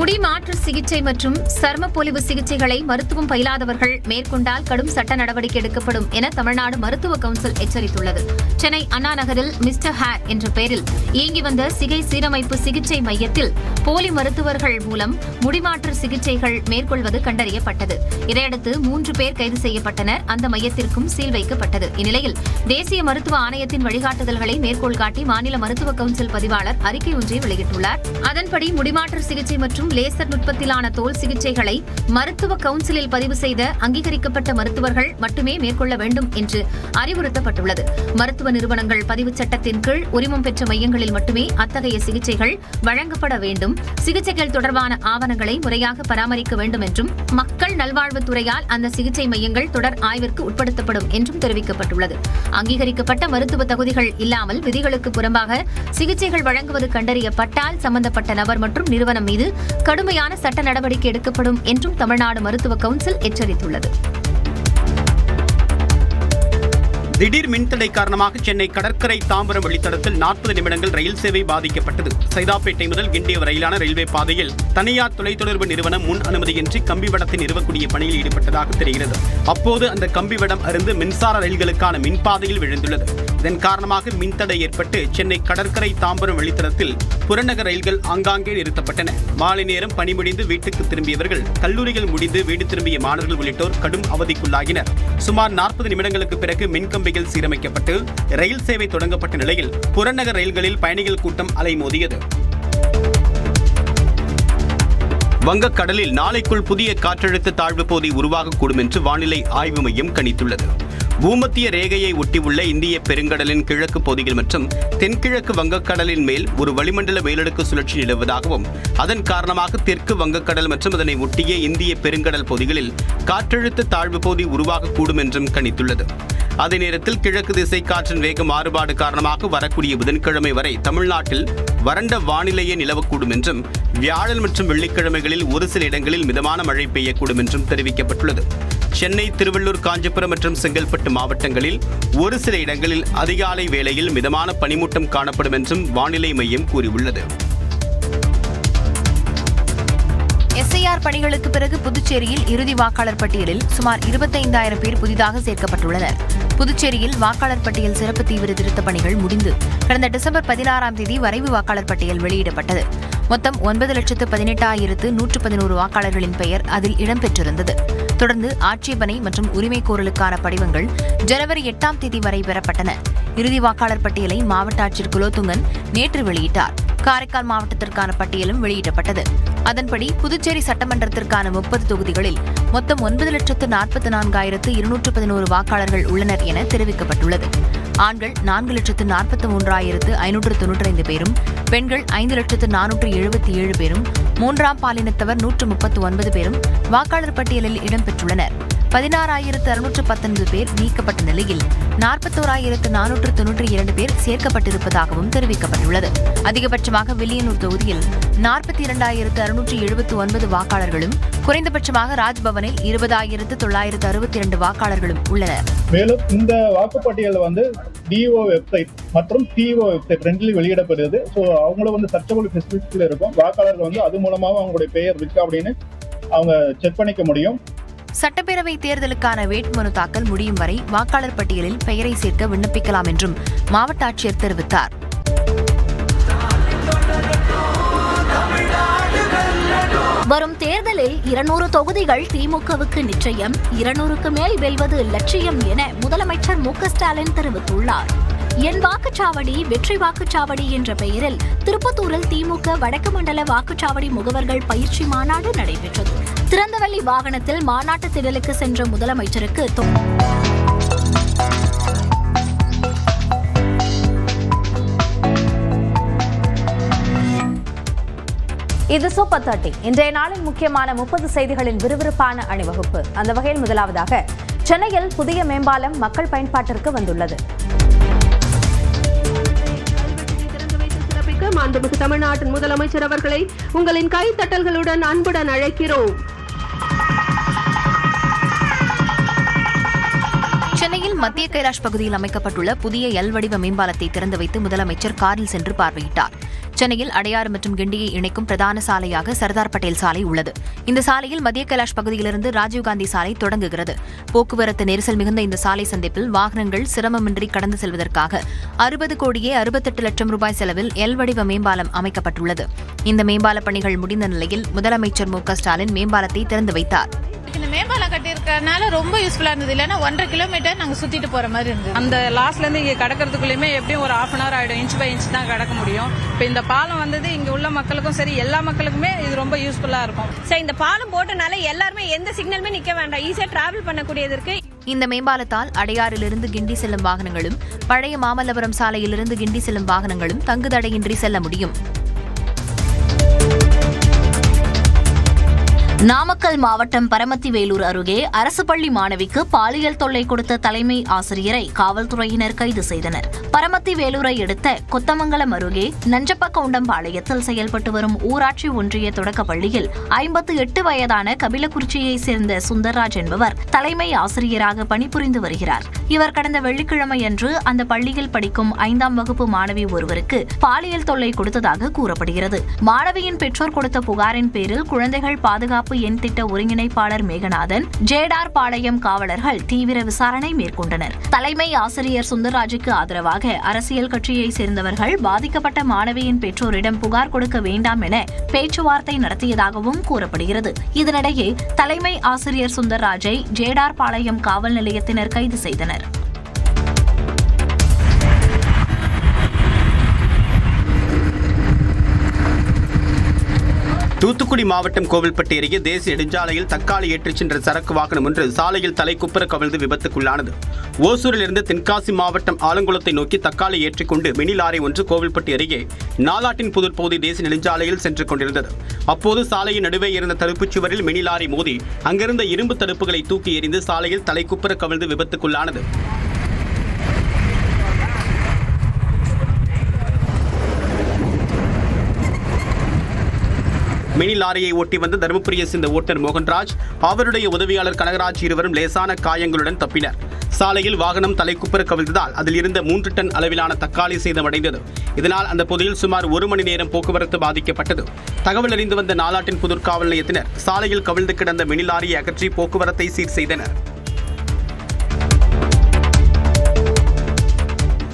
முடி மாற்று சிகிச்சை மற்றும் சர்ம பொலிவு சிகிச்சைகளை மருத்துவம் பயிலாதவர்கள் மேற்கொண்டால் கடும் சட்ட நடவடிக்கை எடுக்கப்படும் என தமிழ்நாடு மருத்துவ கவுன்சில் எச்சரித்துள்ளது. சென்னை அண்ணா நகரில் மிஸ்டர் ஹேர் என்ற பெயரில் இயங்கி வந்த சிகை சீரமைப்பு சிகிச்சை மையத்தில் போலி மருத்துவர்கள் மூலம் முடிமாற்று சிகிச்சைகள் மேற்கொள்வது கண்டறியப்பட்டது. இதையடுத்து 3 பேர் கைது செய்யப்பட்டனர். அந்த மையத்திற்கும் சீல் வைக்கப்பட்டது. இந்நிலையில் தேசிய மருத்துவ ஆணையத்தின் வழிகாட்டுதல்களை மேற்கோள் காட்டி மாநில மருத்துவ கவுன்சில் பதிவாளர் அறிக்கை ஒன்றை வெளியிட்டுள்ளார். அதன்படி முடிமாற்று சிகிச்சை மற்றும் லேசர் நுட்பத்திலான தோல் சிகிச்சைகளை மருத்துவ கவுன்சிலில் பதிவு செய்த அங்கீகரிக்கப்பட்ட மருத்துவர்கள் மட்டுமே மேற்கொள்ள வேண்டும் என்று அறிவுறுத்தப்பட்டுள்ளது. மருத்துவ நிறுவனங்கள் பதிவு சட்டத்தின் கீழ் உரிமம் பெற்ற மையங்களில் மட்டுமே அத்தகைய சிகிச்சைகள் வழங்கப்பட வேண்டும். சிகிச்சைகள் தொடர்பான ஆவணங்களை முறையாக பராமரிக்க வேண்டும் என்றும் மக்கள் நல்வாழ்வுத்துறையால் அந்த சிகிச்சை மையங்கள் தொடர் ஆய்விற்கு உட்படுத்தப்படும் என்றும் தெரிவிக்கப்பட்டுள்ளது. அங்கீகரிக்கப்பட்ட மருத்துவ தகுதிகள் இல்லாமல் விதிகளுக்கு புறம்பாக சிகிச்சைகள் வழங்குவது கண்டறியப்பட்டால் சம்பந்தப்பட்ட நபர் மற்றும் நிறுவனம் மீது கடுமையான சட்ட நடவடிக்கை எடுக்கப்படும் என்றும் தமிழ்நாடு மருத்துவ கவுன்சில் எச்சரித்துள்ளது. திடீர் மின்தடை காரணமாக சென்னை கடற்கரை தாம்பரம் வழித்தடத்தில் 40 நிமிடங்கள் ரயில் சேவை பாதிக்கப்பட்டது. சைதாப்பேட்டை முதல் கிண்டி வரையிலான ரயில்வே பாதையில் தனியார் தொலைத்தொடர்பு நிறுவனம் முன் அனுமதியின்றி கம்பிவடத்தை நிறுவக்கூடிய பணியில் ஈடுபட்டதாக தெரிகிறது. அப்போது அந்த கம்பிவடம் அருந்து மின்சார ரயில்களுக்கான மின்பாதையில் விழுந்துள்ளது. இதன் காரணமாக மின்தடை ஏற்பட்டு சென்னை கடற்கரை தாம்பரம் வழித்தடத்தில் புறநகர் ரயில்கள் ஆங்காங்கே நிறுத்தப்பட்டன. மாலை நேரம் பணி முடிந்து வீட்டுக்கு திரும்பியவர்கள், கல்லூரிகள் முடிந்து வீடு திரும்பிய மாணவர்கள் உள்ளிட்டோர் கடும் அவதிக்குள்ளாகினர். சுமார் 40 நிமிடங்களுக்கு பிறகு மின்கம்பி சீரமைக்கப்பட்டு ரயில் சேவை தொடங்கப்பட்ட நிலையில் புறநகர் ரயில்களில் பயணிகள் கூட்டம் அலைமோதியது. வங்கக்கடலில் நாளைக்குள் புதிய காற்றழுத்த தாழ்வு பகுதி உருவாகக்கூடும் என்று வானிலை ஆய்வு மையம் கணித்துள்ளது. பூமத்திய ரேகையை ஒட்டியுள்ள இந்திய பெருங்கடலின் கிழக்கு பகுதிகள் மற்றும் தென்கிழக்கு வங்கக்கடலின் மேல் ஒரு வளிமண்டல மேலடுக்கு சுழற்சி நிலவுவதாகவும் அதன் காரணமாக தெற்கு வங்கக்கடல் மற்றும் அதனை ஒட்டிய இந்திய பெருங்கடல் பகுதிகளில் காற்றழுத்த தாழ்வு பகுதி உருவாகக்கூடும் என்றும் கணித்துள்ளது. அதே நேரத்தில் கிழக்கு திசை காற்றின் வேக மாறுபாடு காரணமாக வரக்கூடிய புதன்கிழமை வரை தமிழ்நாட்டில் வறண்ட வானிலையே நிலவக்கூடும் என்றும் வியாழன் மற்றும் வெள்ளிக்கிழமைகளில் ஒரு சில இடங்களில் மிதமான மழை பெய்யக்கூடும் என்றும் தெரிவிக்கப்பட்டுள்ளது. சென்னை, திருவள்ளூர், காஞ்சிபுரம் மற்றும் செங்கல்பட்டு மாவட்டங்களில் ஒரு சில இடங்களில் அதிகாலை வேளையில் மிதமான பனிமூட்டம் காணப்படும் என்றும் வானிலை மையம் கூறியுள்ளது. எஸ்ஐஆர் பணிகளுக்கு பிறகு புதுச்சேரியில் இறுதி வாக்காளர் பட்டியலில் சுமார் 25,000 பேர் புதிதாக சேர்க்கப்பட்டுள்ளனர். புதுச்சேரியில் வாக்காளர் பட்டியல் சிறப்பு தீவிர திருத்தப் பணிகள் முடிந்து கடந்த டிசம்பர் 16ஆம் தேதி வரைவு வாக்காளர் பட்டியல் வெளியிடப்பட்டது. மொத்தம் 9,18,111 வாக்காளர்களின் பெயர் அதில் இடம்பெற்றிருந்தது. தொடர்ந்து ஆட்சேபனை மற்றும் உரிமை கோரலுக்கான படிவங்கள் ஜனவரி 8ஆம் தேதி வரை பெறப்பட்டன. இறுதி வாக்காளர் பட்டியலை மாவட்ட ஆட்சியர் குலோத்துங்கன் நேற்று வெளியிட்டார். காரைக்கால் மாவட்டத்திற்கான பட்டியலும் வெளியிடப்பட்டது. அதன்படி புதுச்சேரி சட்டமன்றத்திற்கான 30 தொகுதிகளில் மொத்தம் 9,44,211 வாக்காளர்கள் உள்ளனர் என தெரிவிக்கப்பட்டுள்ளது. ஆண்கள் 4,43,595 பேரும், பெண்கள் 5,477 பேரும், 3ஆம் பாலினத்தவர் 139 பேரும் வாக்காளர் பட்டியலில் இடம்பெற்றுள்ளனர். 16,619 பேர் நீக்கப்பட்ட நிலையில் 41,492 பேர் சேர்க்கப்பட்டிருப்பதாகவும் தெரிவிக்கப்பட்டுள்ளது. அதிகபட்சமாக வில்லியனூர் தொகுதியில் 42,679 வாக்காளர்களும், குறைந்தபட்சமாக ராஜ்பவனில் 20,962 வாக்காளர்களும் உள்ளனர். மேலும் இந்த வாக்குப்பட்டியல் டிஓ வெப்சைட் மற்றும் டிஓ வெப்சைட் ரெண்டிலும் வெளியிடப்படுது. ஸோ அவங்களும் சர்ச்சபிள் ஃபெசிலிட்டியில் இருக்கும். வாக்காளர்கள் அது மூலமாக அவங்களுடைய பெயர் இருக்கு அப்படின்னு அவங்க செக் பண்ணிக்க முடியும். சட்டப்பேரவை தேர்தலுக்கான வேட்புமனு தாக்கல் முடியும் வரை வாக்காளர் பட்டியலில் பெயரை சேர்க்க விண்ணப்பிக்கலாம் என்றும் மாவட்ட ஆட்சியர் தெரிவித்தார். வரும் தேர்தலில் 200 தொகுதிகள் திமுகவுக்கு நிச்சயம், 200க்கு மேல் வெல்வது லட்சியம் என முதலமைச்சர் மு க ஸ்டாலின் தெரிவித்துள்ளார். என் வாக்குச்சாவடி வெற்றி வாக்குச்சாவடி என்ற பெயரில் திருப்பத்தூரில் திமுக வடக்கு மண்டல வாக்குச்சாவடி முகவர்கள் பயிற்சி மாநாடு நடைபெற்றது. திறந்தவெளி வாகனத்தில் மாநாட்டு திடலுக்கு சென்ற முதலமைச்சருக்கு இது சூப்பர் 30. இன்றைய நாளின் முக்கியமான 30 செய்திகளின் விறுவிறுப்பான அணிவகுப்பு. அந்த வகையில் முதலாவதாக சென்னையில் புதிய மேம்பாலம் மக்கள் பயன்பாட்டிற்கு வந்துள்ளது. மாண்புமிகு தமிழ்நாட்டின் முதலமைச்சர் அவர்களை உங்களின் கைத்தட்டல்களுடன் அன்புடன் அழைக்கிறோம். சென்னையில் மத்திய கைலாஷ் பகுதியில் அமைக்கப்பட்டுள்ள புதிய எல் வடிவ மேம்பாலத்தை திறந்து வைத்து முதலமைச்சர் காரில் சென்று பார்வையிட்டார். சென்னையில் அடையாறு மற்றும் கிண்டியை இணைக்கும் பிரதான சாலையாக சர்தார் பட்டேல் சாலை உள்ளது. இந்த சாலையில் மத்திய கைலாஷ் பகுதியிலிருந்து ராஜீவ்காந்தி சாலை தொடங்குகிறது. போக்குவரத்து நெரிசல் மிகுந்த இந்த சாலை சந்திப்பில் வாகனங்கள் சிரமமின்றி கடந்து செல்வதற்காக 60 கோடியே 68 லட்சம் ரூபாய் செலவில் எல் வடிவ மேம்பாலம் அமைக்கப்பட்டுள்ளது. இந்த மேம்பால பணிகள் முடிந்த நிலையில் முதலமைச்சர் மு க ஸ்டாலின் மேம்பாலத்தை திறந்து வைத்தார். இந்த மேம்பாலம் கட்டியிருக்கறதுனால ரொம்ப யூஸ்ஃபுல்லா இருந்தது. இல்லைன்னா 1.5 கிலோமீட்டர் நாங்க சுத்திட்டு போற மாதிரி இருந்தது. அந்த லாஸ்ட்ல இருந்து இங்க கடக்கிறதுக்குள்ளயுமே எப்படியும் ஒரு 1/2 hour ஆயிடும். இன்ச் பை இன்ச் தான் கடக்க முடியும். இப்ப இந்த பாலம் வந்தது இங்க உள்ள மக்களுக்கும் சரி எல்லா மக்களுக்குமே இது ரொம்ப யூஸ்ஃபுல்லா இருக்கும். சரி, இந்த பாலம் போட்டனால எல்லாருமே எந்த சிக்னலுமே நிக்க வேண்டாம், ஈஸியா டிராவல் பண்ணக்கூடியது இருக்கு. இந்த மேம்பாலத்தால் அடையாறிலிருந்து கிண்டி செல்லும் வாகனங்களும் பழைய மாமல்லபுரம் சாலையிலிருந்து கிண்டி செல்லும் வாகனங்களும் தங்குதடையின்றி செல்ல முடியும். நாமக்கல் மாவட்டம் பரமத்திவேலூர் அருகே அரசு பள்ளி மாணவிக்கு பாலியல் தொல்லை கொடுத்த தலைமை ஆசிரியரை காவல்துறையினர் கைது செய்தனர். பரமத்திவேலூரை அடுத்த கொத்தமங்கலம் அருகே நஞ்சப்பகவுண்டம்பாளையத்தில் செயல்பட்டு வரும் ஊராட்சி ஒன்றிய தொடக்க பள்ளியில் 58 வயதான கபிலக்குறிச்சியை சேர்ந்த சுந்தர்ராஜ் என்பவர் தலைமை ஆசிரியராக பணிபுரிந்து வருகிறார். இவர் கடந்த வெள்ளிக்கிழமையன்று அந்த பள்ளியில் படிக்கும் 5ஆம் வகுப்பு மாணவி ஒருவருக்கு பாலியல் தொல்லை கொடுத்ததாக கூறப்படுகிறது. மாணவியின் பெற்றோர் கொடுத்த புகாரின் பேரில் குழந்தைகள் பாதுகாப்பு எண் திட்ட ஒருங்கிணைப்பாளர் மேகநாதன், ஜேடார் பாளையம் காவலர்கள் தீவிர விசாரணை மேற்கொண்டனர். தலைமை ஆசிரியர் சுந்தர்ராஜுக்கு ஆதரவாக அரசியல் கட்சியை சேர்ந்தவர்கள் பாதிக்கப்பட்ட மாணவியின் பெற்றோரிடம் புகார் கொடுக்க வேண்டாம் என பேச்சுவார்த்தை நடத்தியதாகவும் கூறப்படுகிறது. இதனிடையே தலைமை ஆசிரியர் சுந்தர்ராஜை ஜேடார் பாளையம் காவல் நிலையத்தினர் கைது செய்தனர். தூத்துக்குடி மாவட்டம் கோவில்பட்டி அருகே தேசிய நெடுஞ்சாலையில் தக்காளி ஏற்றிச் சென்ற சரக்கு வாகனம் ஒன்று சாலையில் தலைக்குப்புற கவிழ்ந்து விபத்துக்குள்ளானது. ஓசூரிலிருந்து தென்காசி மாவட்டம் ஆலங்குளத்தை நோக்கி தக்காளி ஏற்றிக்கொண்டு மினி லாரி ஒன்று கோவில்பட்டி அருகே நாலாட்டின் புதூர் பகுதி தேசிய நெடுஞ்சாலையில் சென்று கொண்டிருந்தது. அப்போது சாலையின் நடுவே இருந்த தடுப்புச் சுவரில் மினி லாரி மோதி அங்கிருந்த இரும்பு தடுப்புகளை தூக்கி எறிந்து சாலையில் தலைக்குப்புற கவிழ்ந்து விபத்துக்குள்ளானது. மினி லாரியை ஒட்டி வந்த தருமபுரியை சேர்ந்த ஓட்டுநர் மோகன்ராஜ், அவருடைய உதவியாளர் கனகராஜ் இருவரும் லேசான காயங்களுடன் தப்பினர். சாலையில் வாகனம் தலைக்குப்புற கவிழ்ந்ததால் அதில் இருந்த 3 டன் அளவிலான தக்காளி சேதமடைந்தது. இதனால் அந்த பகுதியில் சுமார் 1 மணி நேரம் போக்குவரத்து பாதிக்கப்பட்டது. தகவல் அறிந்து வந்த நாலாட்டின் புதூர் காவல் நிலையத்தினர் சாலையில் கவிழ்ந்து கிடந்த மினி லாரியை அகற்றி போக்குவரத்தை சீர் செய்தனர்.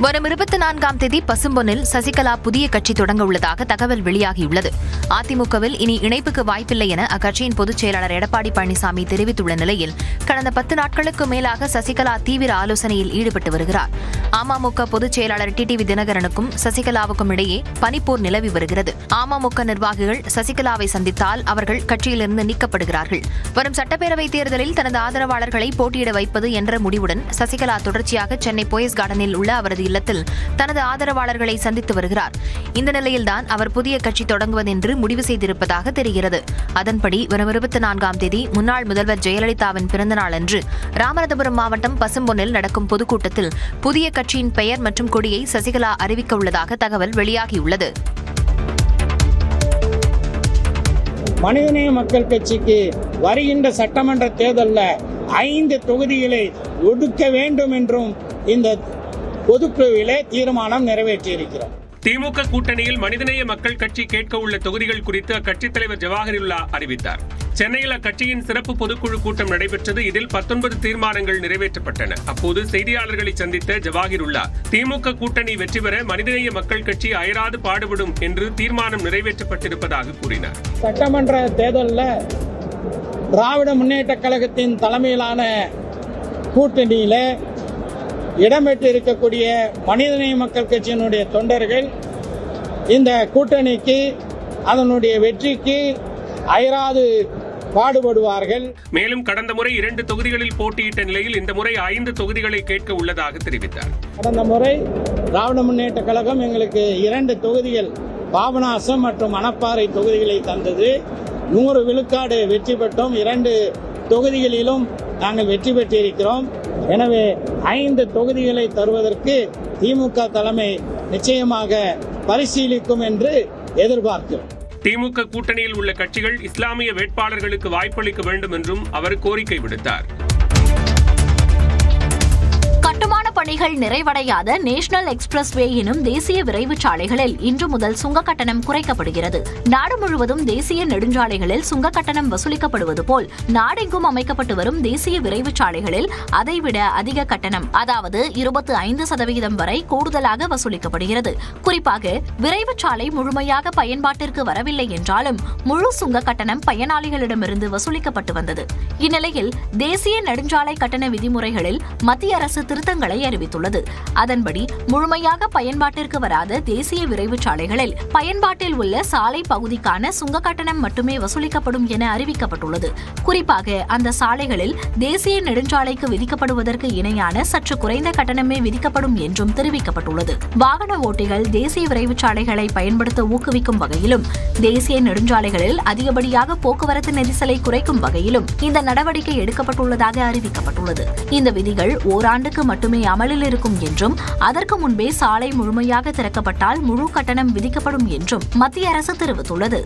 வரும் 24ஆம் தேதி பசும்பொன்னில் சசிகலா புதிய கட்சி தொடங்க உள்ளதாக தகவல் வெளியாகியுள்ளது. அதிமுகவில் இனி இணைப்புக்கு வாய்ப்பில்லை என அக்கட்சியின் பொதுச் செயலாளர் எடப்பாடி பழனிசாமி தெரிவித்துள்ள நிலையில் கடந்த 10 நாட்களுக்கு மேலாக சசிகலா தீவிர ஆலோசனையில் ஈடுபட்டு வருகிறார். அமமுக பொதுச் செயலாளர் டிடிவி தினகரனுக்கும் சசிகலாவுக்கும் இடையே பனிப்போர் நிலவி வருகிறது. அமமுக நிர்வாகிகள் சசிகலாவை சந்தித்தால் அவர்கள் கட்சியிலிருந்து நீக்கப்படுகிறார்கள். வரும் சட்டப்பேரவைத் தேர்தலில் தனது ஆதரவாளர்களை போட்டியிட வைப்பது என்ற முடிவுடன் சசிகலா தொடர்ச்சியாக சென்னை போயஸ் கார்டனில் உள்ள அவரது இல்லத்தில் தனது ஆதரவாளர்களை சந்தித்து வருகிறார். இந்த நிலையில்தான் அவர் புதிய கட்சி தொடங்குவதென்று முடிவு செய்திருப்பதாக தெரிகிறது. அதன்படி வரும் 24ஆம் தேதி முன்னாள் முதல்வர் ஜெயலலிதாவின் பிறந்தநாள் அன்று ராமநாதபுரம் மாவட்டம் பசும்பொன்னில் நடக்கும் பொதுக்கூட்டத்தில் புதிய கட்சியின் பெயர் மற்றும் கொடியை சசிகலா அறிவிக்க உள்ளதாக தகவல் வெளியாகியுள்ளது. மனிதநேய மக்கள் கட்சிக்கு வருகின்ற சட்டமன்ற தேர்தலில் 5 தொகுதிகளை ஒதுக்க வேண்டும் என்றும் இந்த பொதுக்குழுவிலே தீர்மானம் நிறைவேற்றியிருக்கிறோம். திமுக கூட்டணியில் மனிதநேய மக்கள் கட்சி கேட்க உள்ள தொகுதிகள் குறித்து அக்கட்சித் தலைவர் ஜவாஹிருல்லா அறிவித்தார். சென்னையில் அக்கட்சியின் சிறப்பு பொதுக்குழு கூட்டம் நடைபெற்றது. இதில் 19 தீர்மானங்கள் நிறைவேற்றப்பட்டன. அப்போது செய்தியாளர்களை சந்தித்த ஜவாஹிருல்லா, திமுக கூட்டணி வெற்றி பெற மனிதநேய மக்கள் கட்சி அயராது பாடுபடும் என்று தீர்மானம் நிறைவேற்றப்பட்டிருப்பதாக கூறினார். சட்டமன்ற தேர்தலில் திராவிட முன்னேற்ற கழகத்தின் தலைமையிலான கூட்டணியில இடம்பெற்றிருக்கக்கூடிய மனிதநேய மக்கள் கட்சியினுடைய தொண்டர்கள் இந்த கூட்டணிக்கு அதனுடைய வெற்றிக்கு அயராது பாடுபடுவார்கள். மேலும் கடந்த முறை 2 தொகுதிகளில் போட்டியிட்ட நிலையில் இந்த முறை 5 தொகுதிகளை கேட்க உள்ளதாக தெரிவித்தார். கடந்த முறை திராவிட முன்னேற்ற கழகம் எங்களுக்கு 2 தொகுதிகள் பாபநாசம் மற்றும் மணப்பாறை தொகுதிகளை தந்தது. 100 விழுக்காடு வெற்றி பெற்றோம். 2 தொகுதிகளிலும் நாங்கள் வெற்றி பெற்றிருக்கிறோம். எனவே 5 தொகுதிகளை தருவதற்கு திமுக தலைமை நிச்சயமாக பரிசீலிக்கும் என்று எதிர்பார்க்கிறோம். திமுக கூட்டணியில் உள்ள கட்சிகள் இஸ்லாமிய வேட்பாளர்களுக்கு வாய்ப்பளிக்க வேண்டும் என்றும் அவர் கோரிக்கை விடுத்தார். கட்டுமான பணிகள் நிறைவடையாத நேஷனல் எக்ஸ்பிரஸ் வே எனும் தேசிய விரைவு சாலைகளில் இன்று முதல் சுங்க கட்டணம் குறைக்கப்படுகிறது. நாடு முழுவதும் தேசிய நெடுஞ்சாலைகளில் சுங்க கட்டணம் வசூலிக்கப்படுவது போல் நாடெங்கும் அமைக்கப்பட்டு வரும் தேசிய விரைவு சாலைகளில் அதைவிட அதிக கட்டணம், அதாவது 25% வரை கூடுதலாக வசூலிக்கப்படுகிறது. குறிப்பாக விரைவு சாலை முழுமையாக பயன்பாட்டிற்கு வரவில்லை என்றாலும் முழு சுங்க கட்டணம் பயனாளிகளிடமிருந்து வசூலிக்கப்பட்டு வந்தது. இந்நிலையில் தேசிய நெடுஞ்சாலை கட்டண விதிமுறைகளில் மத்திய அரசு திருத்தங்களை அறிவித்துள்ளது. அதன்படி முழுமையாக பயன்பாட்டிற்கு வராத தேசிய விரைவு சாலைகளில் பயன்பாட்டில் உள்ள சாலை பகுதிக்கான சுங்க கட்டணம் மட்டுமே வசூலிக்கப்படும் என அறிவிக்கப்பட்டுள்ளது. குறிப்பாக அந்த சாலைகளில் தேசிய நெடுஞ்சாலைக்கு விதிக்கப்படுவதற்கு இணையான சற்று குறைந்த கட்டணமே விதிக்கப்படும் என்றும் தெரிவிக்கப்பட்டுள்ளது. வாகன ஓட்டிகள் தேசிய விரைவு சாலைகளை பயன்படுத்த ஊக்குவிக்கும் வகையிலும் தேசிய நெடுஞ்சாலைகளில் அதிகப்படியாக போக்குவரத்து நெரிசலை குறைக்கும் வகையிலும் இந்த நடவடிக்கை எடுக்கப்பட்டுள்ளதாக அறிவிக்கப்பட்டுள்ளது. இந்த விதிகள் ஓராண்டுக்கு மட்டுமே அமலில் இருக்கும் என்றும் அதற்கு முன்பே சாலை முழுமையாக திறக்கப்பட்டால் முழு கட்டணம் விதிக்கப்படும் என்றும் மத்திய அரசு தெரிவித்துள்ளது.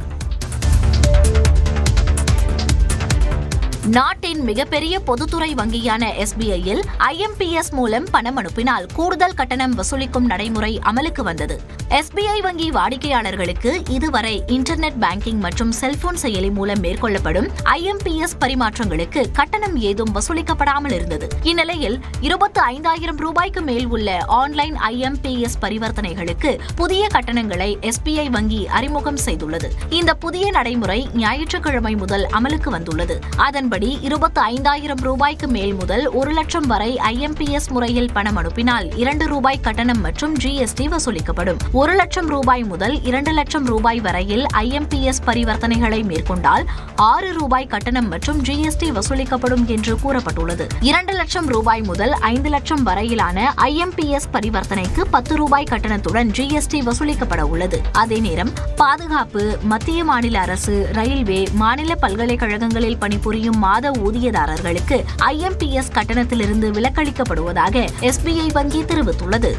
நாட்டின் மிகப்பெரிய பொதுத்துறை வங்கியான SBIயில் IMPS மூலம் பணம் அனுப்பினால் கூடுதல் கட்டணம் வசூலிக்கும் நடைமுறை அமலுக்கு வந்தது. SBI வங்கி வாடிக்கையாளர்களுக்கு இதுவரை இன்டர்நெட் பேங்கிங் மற்றும் செல்போன் செயலி மூலம் மேற்கொள்ளப்படும் IMPS பரிமாற்றங்களுக்கு கட்டணம் ஏதும் வசூலிக்கப்படாமல் இருந்தது. இந்நிலையில் 25,000 ரூபாய்க்கு மேல் உள்ள ஆன்லைன் IMPS பரிவர்த்தனைகளுக்கு புதிய கட்டணங்களை SBI வங்கி அறிமுகம் செய்துள்ளது. இந்த புதிய நடைமுறை ஞாயிற்றுக்கிழமை முதல் அமலுக்கு வந்துள்ளது. அதன்படி 25,000 ரூபாய்க்கு மேல் முதல் 1 லட்சம் வரை IMPS முறையில் பணம் அனுப்பினால் 2 ரூபாய் கட்டணம் மற்றும் GST வசூலிக்கப்படும். 1 லட்சம் ரூபாய் முதல் 2 லட்சம் ரூபாய் வரையில் IMPS பரிவர்த்தனைகளை மேற்கொண்டால் 6 ரூபாய் கட்டணம் மற்றும் GST வசூலிக்கப்படும் என்று கூறப்பட்டுள்ளது. 2 லட்சம் ரூபாய் முதல் 5 லட்சம் வரையிலான IMPS பரிவர்த்தனைக்கு 10 ரூபாய் கட்டணத்துடன் GST வசூலிக்கப்பட உள்ளது. அதே நேரம் பாதுகாப்பு, மத்திய மாநில அரசு, ரயில்வே, மாநில பல்கலைக்கழகங்களில் பணிபுரியும் மாத ஊதியதாரர்களுக்கு IMPS கட்டணத்திலிருந்து விலக்களிக்கப்படுவதாக SBI வங்கி தெரிவித்துள்ளது.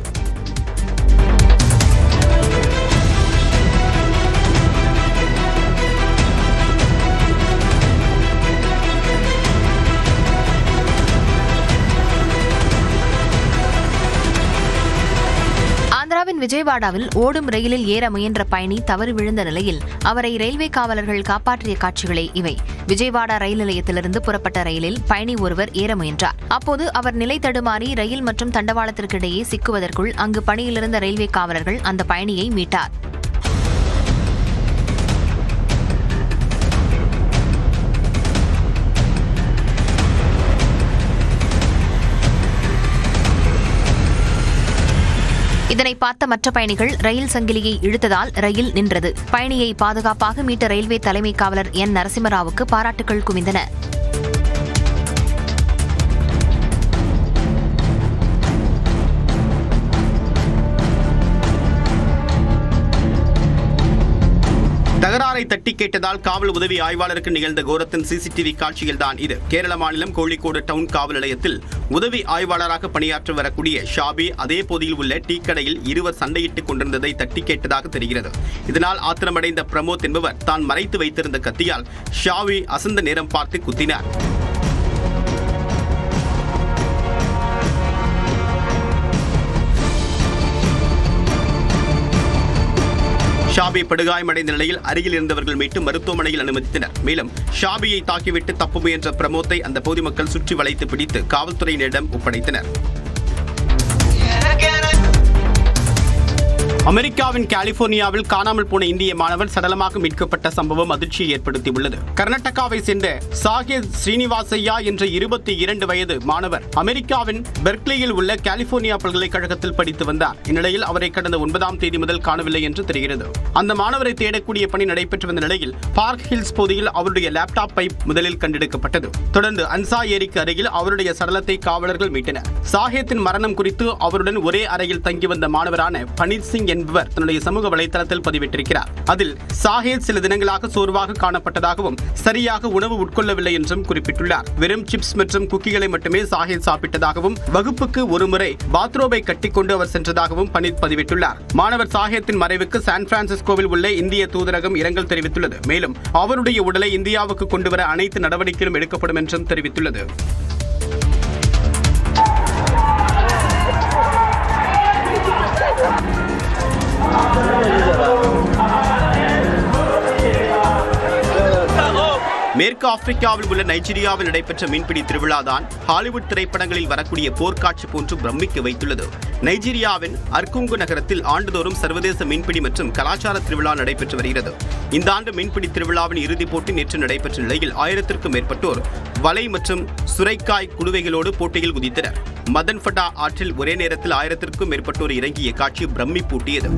விஜயவாடாவில் ஓடும் ரயிலில் ஏற முயன்ற பயணி தவறி விழுந்த நிலையில் அவரை ரயில்வே காவலர்கள் காப்பாற்றிய காட்சிகளே இவை. விஜயவாடா ரயில் நிலையத்திலிருந்து புறப்பட்ட ரயிலில் பயணி ஒருவர் ஏற முயன்றார். அப்போது அவர் நிலை தடுமாறி ரயில் மற்றும் தண்டவாளத்திற்கிடையே சிக்குவதற்குள் அங்கு பணியிலிருந்த ரயில்வே காவலர்கள் அந்த பயணியை மீட்டார். இதனை பார்த்த மற்ற பயணிகள் ரயில் சங்கிலியை இழுத்ததால் ரயில் நின்றது. பயணியை பாதுகாப்பாக மீட்ட ரயில்வே தலைமை காவலர் N. நரசிம்மராவுக்கு பாராட்டுகள் குவிந்தன. தகராறை தட்டி கேட்டதால் காவல் உதவி ஆய்வாளருக்கு நிகழ்ந்த கோரத்தின் CCTV காட்சிகள்தான் இது. கேரள மாநிலம் கோழிக்கோடு டவுன் காவல் நிலையத்தில் உதவி ஆய்வாளராக பணியாற்றி வரக்கூடிய ஷாபி அதே பகுதியில் உள்ள டீ கடையில் இருவர் சண்டையிட்டுக் கொண்டிருந்ததை தட்டி கேட்டதாக தெரிகிறது. இதனால் ஆத்திரமடைந்த பிரமோத் என்பவர் தான் மறைத்து வைத்திருந்த கத்தியால் ஷாபி அசந்த நேரம் பார்த்து குத்தினார். ஷாபி படுகாயமடைந்த நிலையில் அருகில் இருந்தவர்கள் மீட்டு மருத்துவமனையில் அனுமதித்தனர். மேலும் ஷாபியை தாக்கிவிட்டு தப்ப முயன்ற பிரமோத்தை அந்த பகுதி மக்கள் சுற்றி வளைத்து பிடித்து காவல்துறையினரிடம் ஒப்படைத்தனர். அமெரிக்காவின் கலிபோர்னியாவில் காணாமல் போன இந்திய மாணவர் சடலமாக மீட்கப்பட்ட சம்பவம் அதிர்ச்சியை ஏற்படுத்தியுள்ளது. கர்நாடகாவை சேர்ந்த சாகேத் ஸ்ரீனிவாசையா என்ற 22 வயது மாணவர் அமெரிக்காவின் பெர்க்லியில் உள்ள கலிபோர்னியா பல்கலைக்கழகத்தில் படித்து வந்தார். இந்நிலையில் அவரை கடந்த 9ஆம் தேதி முதல் காணவில்லை என்று தெரிகிறது. அந்த மாணவரை தேடக்கூடிய பணி நடைபெற்று வந்த நிலையில் பார்க் ஹில்ஸ் பகுதியில் அவருடைய லேப்டாப் பைப் முதலில் கண்டெடுக்கப்பட்டது. தொடர்ந்து அன்சா ஏரிக்கு அருகில் அவருடைய சடலத்தை காவலர்கள் மீட்டனர். சாகேத்தின் மரணம் குறித்து அவருடன் ஒரே அறையில் தங்கி வந்த மாணவரான பனீத் சிங் என்பவர் தன்னுடைய சமூக வலைதளத்தில் பதிவிட்டிருக்கிறார். அதில் சாஹேத் சில தினங்களாக சோர்வாக காணப்பட்டதாகவும் சரியாக உணவு உட்கொள்ளவில்லை என்றும் குறிப்பிட்டுள்ளார். வெறும் சிப்ஸ் மற்றும் குக்கிகளை மட்டுமே சாஹேத் சாப்பிட்டதாகவும் வகுப்புக்கு ஒருமுறை பாத்ரோபை கட்டிக்கொண்டு அவர் சென்றதாகவும் பனீத் பதிவிட்டுள்ளார். மாணவர் சாஹேத்தின் மறைவுக்கு சான் பிரான்சிஸ்கோவில் உள்ள இந்திய தூதரகம் இரங்கல் தெரிவித்துள்ளது. மேலும் அவருடைய உடலை இந்தியாவுக்கு கொண்டுவர அனைத்து நடவடிக்கைகளும் எடுக்கப்படும் என்றும் தெரிவித்துள்ளது. மேற்கு ஆப்பிரிக்காவில் உள்ள நைஜீரியாவில் நடைபெற்ற மீன்பிடி திருவிழாதான் ஹாலிவுட் திரைப்படங்களில் வரக்கூடிய போர்க்காட்சி போன்று பிரமிக்க வைத்துள்ளது. நைஜீரியாவின் அர்குங்கு நகரத்தில் ஆண்டுதோறும் சர்வதேச மீன்பிடி மற்றும் கலாச்சார திருவிழா நடைபெற்று வருகிறது. இந்த ஆண்டு மீன்பிடி திருவிழாவின் இறுதிப் போட்டி நேற்று நடைபெற்ற நிலையில் 1000க்கும் மேற்பட்டோர் வலை மற்றும் சுரைக்காய் குடுவைகளோடு போட்டியில் குதித்தனர். மதன்ஃபட்டா ஆற்றில் ஒரே நேரத்தில் 1000க்கும் மேற்பட்டோர் இறங்கிய காட்சி பிரமிப்பூட்டியது.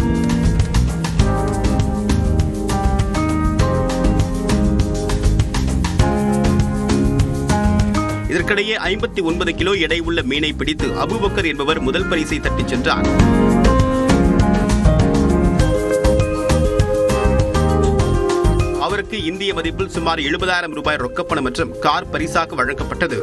இதற்கிடையே 59 கிலோ எடை உள்ள மீனை பிடித்து அபுபக்கர் என்பவர் முதல் பரிசை தட்டிச் சென்றார். அவருக்கு இந்திய மதிப்பில் சுமார் 70,000 ரூபாய் ரொக்கப்பணம் மற்றும் கார் பரிசாக வழங்கப்பட்டது.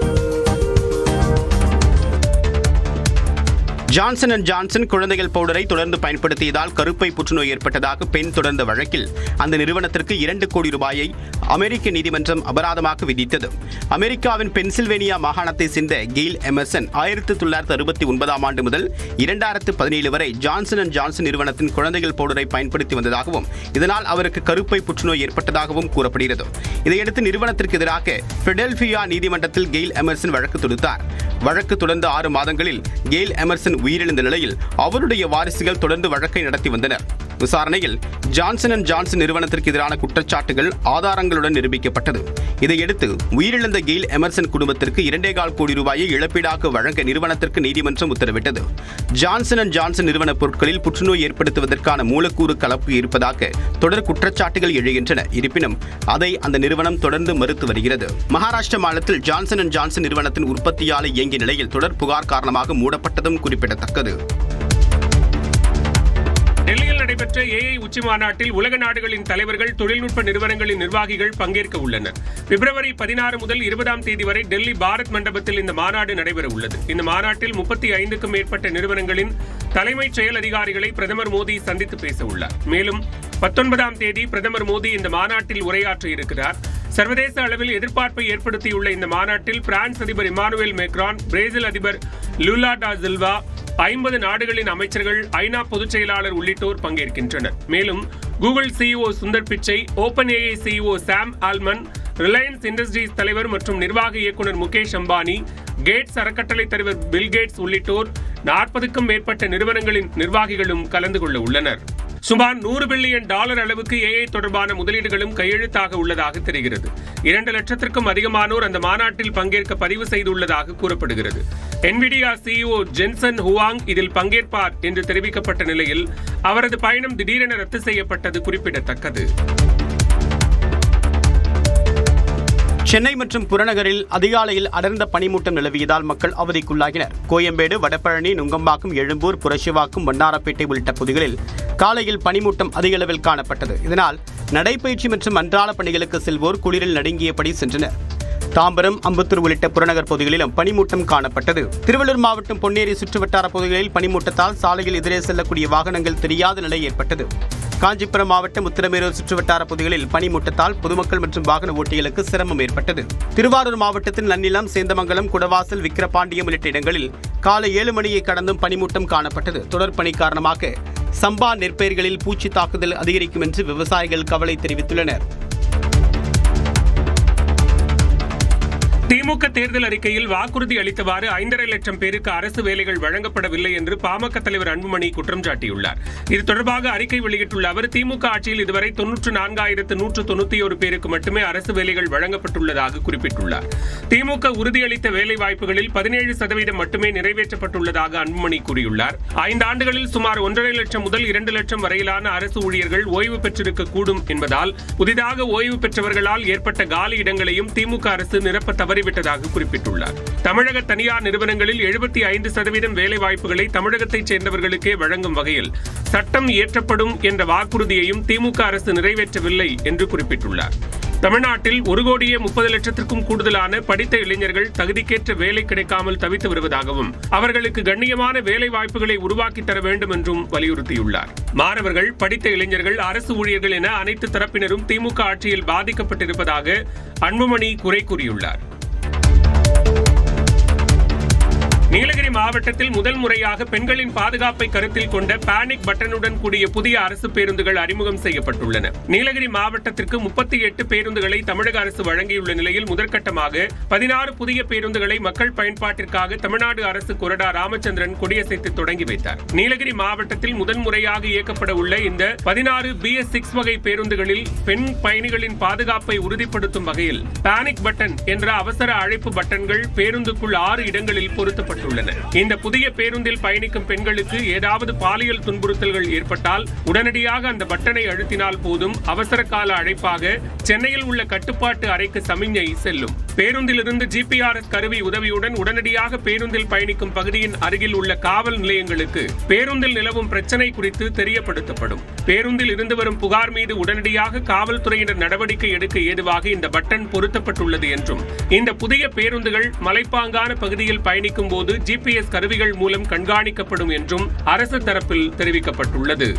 ஜான்சன் அண்ட் ஜான்சன் குழந்தைகள் பவுடரை தொடர்ந்து பயன்படுத்தியதால் கருப்பை புற்றுநோய் ஏற்பட்டதாக பெண் தொடர்ந்த வழக்கில் அந்த நிறுவனத்திற்கு 2 கோடி ரூபாயை அமெரிக்க நீதிமன்றம் அபராதமாக விதித்தது. அமெரிக்காவின் பென்சில்வேனியா மாகாணத்தை சேர்ந்த கெயில் எமர்சன் 1969ஆம் ஆண்டு முதல் 2017 வரை ஜான்சன் அண்ட் ஜான்சன் நிறுவனத்தின் குழந்தைகள் பவுடரை பயன்படுத்தி வந்ததாகவும் இதனால் அவருக்கு கருப்பை புற்றுநோய் ஏற்பட்டதாகவும் கூறப்படுகிறது. இதையடுத்து நிறுவனத்திற்கு எதிராக பிலடெல்பியா நீதிமன்றத்தில் கெயில் எமர்சன் வழக்கு தொடுத்தார். வழக்கு தொடர்ந்த 6 மாதங்களில் கெயில் எமர்சன் உயிரிழந்த நிலையில் அவருடைய வாரிசுகள் தொடர்ந்து வழக்கை நடத்தி வந்தனர். விசாரணையில் ஜான்சன் அண்ட் ஜான்சன் நிறுவனத்திற்கு எதிரான குற்றச்சாட்டுகள் ஆதாரங்களுடன் நிரூபிக்கப்பட்டது. இதையடுத்து உயிரிழந்த கெயில் எமர்சன் குடும்பத்திற்கு 2.25 கோடி ரூபாயை இழப்பீடாக வழங்க நிறுவனத்திற்கு நீதிமன்றம் உத்தரவிட்டது. ஜான்சன் அண்ட் ஜான்சன் நிறுவன பொருட்களில் புற்றுநோய் ஏற்படுத்துவதற்கான மூலக்கூறு கலப்பு இருப்பதாக தொடர் குற்றச்சாட்டுகள் எழுகின்றன. இருப்பினும் அதை அந்த நிறுவனம் தொடர்ந்து மறுத்து வருகிறது. மகாராஷ்டிரா மாநிலத்தில் ஜான்சன் அண்ட் ஜான்சன் நிறுவனத்தின் உற்பத்தி ஆலை இயங்கிய நிலையில் தொடர் புகார் காரணமாக மூடப்பட்டதும் குறிப்பிடத்தக்கது. டெல்லியில் நடைபெற்ற AI உச்சி மாநாட்டில் உலக நாடுகளின் தலைவர்கள், தொழில்நுட்ப நிறுவனங்களின் நிர்வாகிகள் பங்கேற்க உள்ளனர். பிப்ரவரி 16 முதல் 20ஆம் தேதி வரை டெல்லி பாரத் மண்டபத்தில் இந்த மாநாடு நடைபெற உள்ளது. இந்த மாநாட்டில் 35க்கும் மேற்பட்ட நிறுவனங்களின் தலைமைச் செயல் அதிகாரிகளை பிரதமர் மோடி சந்தித்து பேச உள்ளார். மேலும் 19ஆம் தேதி பிரதமர் மோடி இந்த மாநாட்டில் உரையாற்ற இருக்கிறார். சர்வதேச அளவில் எதிர்பார்ப்பை ஏற்படுத்தியுள்ள இந்த மாநாட்டில் பிரான்ஸ் அதிபர் இமானுவேல் மேக்ரான், பிரேசில் அதிபர் லுலா டா சில்வா, 50 நாடுகளின் அமைச்சர்கள், ஐநா பொதுச் செயலாளர் உள்ளிட்டோர் பங்கேற்கின்றனர். மேலும் Google CEO Sundar Pichai, open AI CEO சாம் ஆல்மன், ரிலையன்ஸ் இண்டஸ்ட்ரீஸ் தலைவர் மற்றும் நிர்வாக இயக்குநர் முகேஷ் அம்பானி, கேட்ஸ் அறக்கட்டளை தலைவர் பில் கேட்ஸ் உள்ளிட்டோர் 40க்கும் மேற்பட்ட நிறுவனங்களின் நிர்வாகிகளும் கலந்து கொள்ள உள்ளனர். சுமார் $100 பில்லியன் அளவுக்கு AI தொடர்பான முதலீடுகளும் கையெழுத்தாக உள்ளதாக தெரிகிறது. 2 லட்சத்திற்கும் அதிகமானோர் அந்த மாநாட்டில் பங்கேற்க பதிவு செய்துள்ளதாக கூறப்படுகிறது. NVIDIA CEO ஜென்சன் ஹுவாங் இதில் பங்கேற்பார் என்று தெரிவிக்கப்பட்ட நிலையில் அவரது பயணம் திடீரென ரத்து செய்யப்பட்டது குறிப்பிடத்தக்கது. சென்னை மற்றும் புறநகரில் அதிகாலையில் அடர்ந்த பனிமூட்டம் நிலவியதால் மக்கள் அவதிக்குள்ளாகினர். கோயம்பேடு, வடபழனி, நுங்கம்பாக்கம், எழும்பூர், புரஷிவாக்கம், வண்ணாரப்பேட்டை உள்ளிட்ட பகுதிகளில் காலையில் பனிமூட்டம் அதிக அளவில் காணப்பட்டது. இதனால் நடைபயிற்சி மற்றும் அன்றாட பணிகளுக்கு செல்வோர் குளிரில் நடுங்கியபடி சென்றனர். தாம்பரம், அம்பத்தூர் உள்ளிட்ட புறநகர் பகுதிகளிலும் பனிமூட்டம் காணப்பட்டது. திருவள்ளூர் மாவட்டம் பொன்னேரி சுற்றுவட்டார பகுதிகளில் பனிமூட்டத்தால் சாலையில் எதிரே செல்லக்கூடிய வாகனங்கள் தெரியாத நிலை ஏற்பட்டது. காஞ்சிபுரம் மாவட்டம் உத்திரமேரூர் சுற்றுவட்டார பகுதிகளில் பனிமூட்டத்தால் பொதுமக்கள் மற்றும் வாகன ஓட்டிகளுக்கு சிரமம் ஏற்பட்டது. திருவாரூர் மாவட்டத்தின் நன்னிலம், சேந்தமங்கலம், குடவாசல், விக்கிரபாண்டியம் உள்ளிட்ட இடங்களில் காலை 7 மணியை கடந்தும் பனிமூட்டம் காணப்பட்டது. தொடர் பனி காரணமாக சம்பா நெற்பயிர்களில் பூச்சி தாக்குதல் அதிகரிக்கும் என்று விவசாயிகள் கவலை தெரிவித்துள்ளனர். திமுக தேர்தல் அறிக்கையில் வாக்குறுதி அளித்தவாறு 5.5 லட்சம் பேருக்கு அரசு வேலைகள் வழங்கப்படவில்லை என்று பாமக தலைவர் அன்புமணி குற்றம் சாட்டியுள்ளார். இது தொடர்பாக அறிக்கை வெளியிட்டுள்ள அவர், திமுக ஆட்சியில் இதுவரை 94,191 பேருக்கு மட்டுமே அரசு வேலைகள் வழங்கப்பட்டுள்ளதாக குறிப்பிட்டுள்ளார். திமுக உறுதியளித்த வேலை வாய்ப்புகளில் 17% மட்டுமே நிறைவேற்றப்பட்டுள்ளதாக அன்புமணி கூறியுள்ளார். 5 ஆண்டுகளில் சுமார் 1.5 லட்சம் முதல் 2 லட்சம் வரையிலான அரசு ஊழியர்கள் ஓய்வு பெற்றிருக்க கூடும் என்பதால் புதிதாக ஓய்வு பெற்றவர்களால் ஏற்பட்ட காலி இடங்களையும் திமுக அரசு நிரப்ப தவறிவிட்டதாக குறிப்பிட்டுள்ளார். தமிழக தனியார் நிறுவனங்களில் 75% வேலை வாய்ப்புகளை தமிழகத்தைச் சேர்ந்தவர்களுக்கே வழங்கும் வகையில் சட்டம் இயற்றப்படும் என்ற வாக்குறுதியையும் திமுக அரசு நிறைவேற்றவில்லை என்று குறிப்பிட்டுள்ளார். தமிழ்நாட்டில் 1,30,00,000க்கும் கூடுதலான படித்த இளைஞர்கள் தகுதிக்கேற்ற வேலை கிடைக்காமல் தவித்து வருவதாகவும் அவர்களுக்கு கண்ணியமான வேலை வாய்ப்புகளை உருவாக்கி தர வேண்டும் என்றும் வலியுறுத்தியுள்ளார். மாணவர்கள், படித்த இளைஞர்கள், அரசு ஊழியர்கள் என அனைத்து தரப்பினரும் திமுக ஆட்சியில் பாதிக்கப்பட்டிருப்பதாக அன்புமணி குறை கூறியுள்ளார். நீலகிரி மாவட்டத்தில் முதல் முறையாக பெண்களின் பாதுகாப்பை கருத்தில் கொண்ட பேனிக் பட்டனுடன் கூடிய புதிய அரசு பேருந்துகள் அறிமுகம் செய்யப்பட்டுள்ளன. நீலகிரி மாவட்டத்திற்கு 38 பேருந்துகளை தமிழக அரசு வழங்கியுள்ள நிலையில் முதற்கட்டமாக 16 புதிய பேருந்துகளை மக்கள் பயன்பாட்டிற்காக தமிழ்நாடு அரசு கொறடா ராமச்சந்திரன் கொடியசைத்து தொடங்கி வைத்தார். நீலகிரி மாவட்டத்தில் முதல் முறையாக இயக்கப்பட உள்ள இந்த 16 BS6 வகை பேருந்துகளில் பெண் பயணிகளின் பாதுகாப்பை உறுதிப்படுத்தும் வகையில் பேனிக் பட்டன் என்ற அவசர அழைப்பு பட்டன்கள் பேருந்துக்குள் 6 இடங்களில் பொருத்தப்பட்டுள்ளன. இந்த புதிய பேருந்தில் பயணிக்கும் பெண்களுக்கு ஏதாவது பாலியல் துன்புறுத்தல்கள் ஏற்பட்டால் உடனடியாக அந்த பட்டனை அழுத்தினால் போதும் அவசர கால அழைப்பாக சென்னையில் உள்ள கட்டுப்பாட்டு அறைக்கு சமிஞ்ஞை செல்லும். பேருந்திலிருந்து GPRS கருவி உதவியுடன் உடனடியாக பேருந்தில் பயணிக்கும் பகுதியின் அருகில் உள்ள காவல் நிலையங்களுக்கு பேருந்தில் நிலவும் பிரச்சனை குறித்து தெரியப்படுத்தப்படும். பேருந்தில் இருந்து வரும் புகார் மீது உடனடியாக காவல்துறையினர் நடவடிக்கை எடுக்க ஏதுவாக இந்த பட்டன் பொருத்தப்பட்டுள்ளது என்றும் இந்த புதிய பேருந்துகள் மலைப்பாங்கான பகுதியில் பயணிக்கும் போது GPS கருவிகள் மூலம் கண்காணிக்கப்படும் என்றும் அரசு தரப்பில் தெரிவிக்கப்பட்டுள்ளது.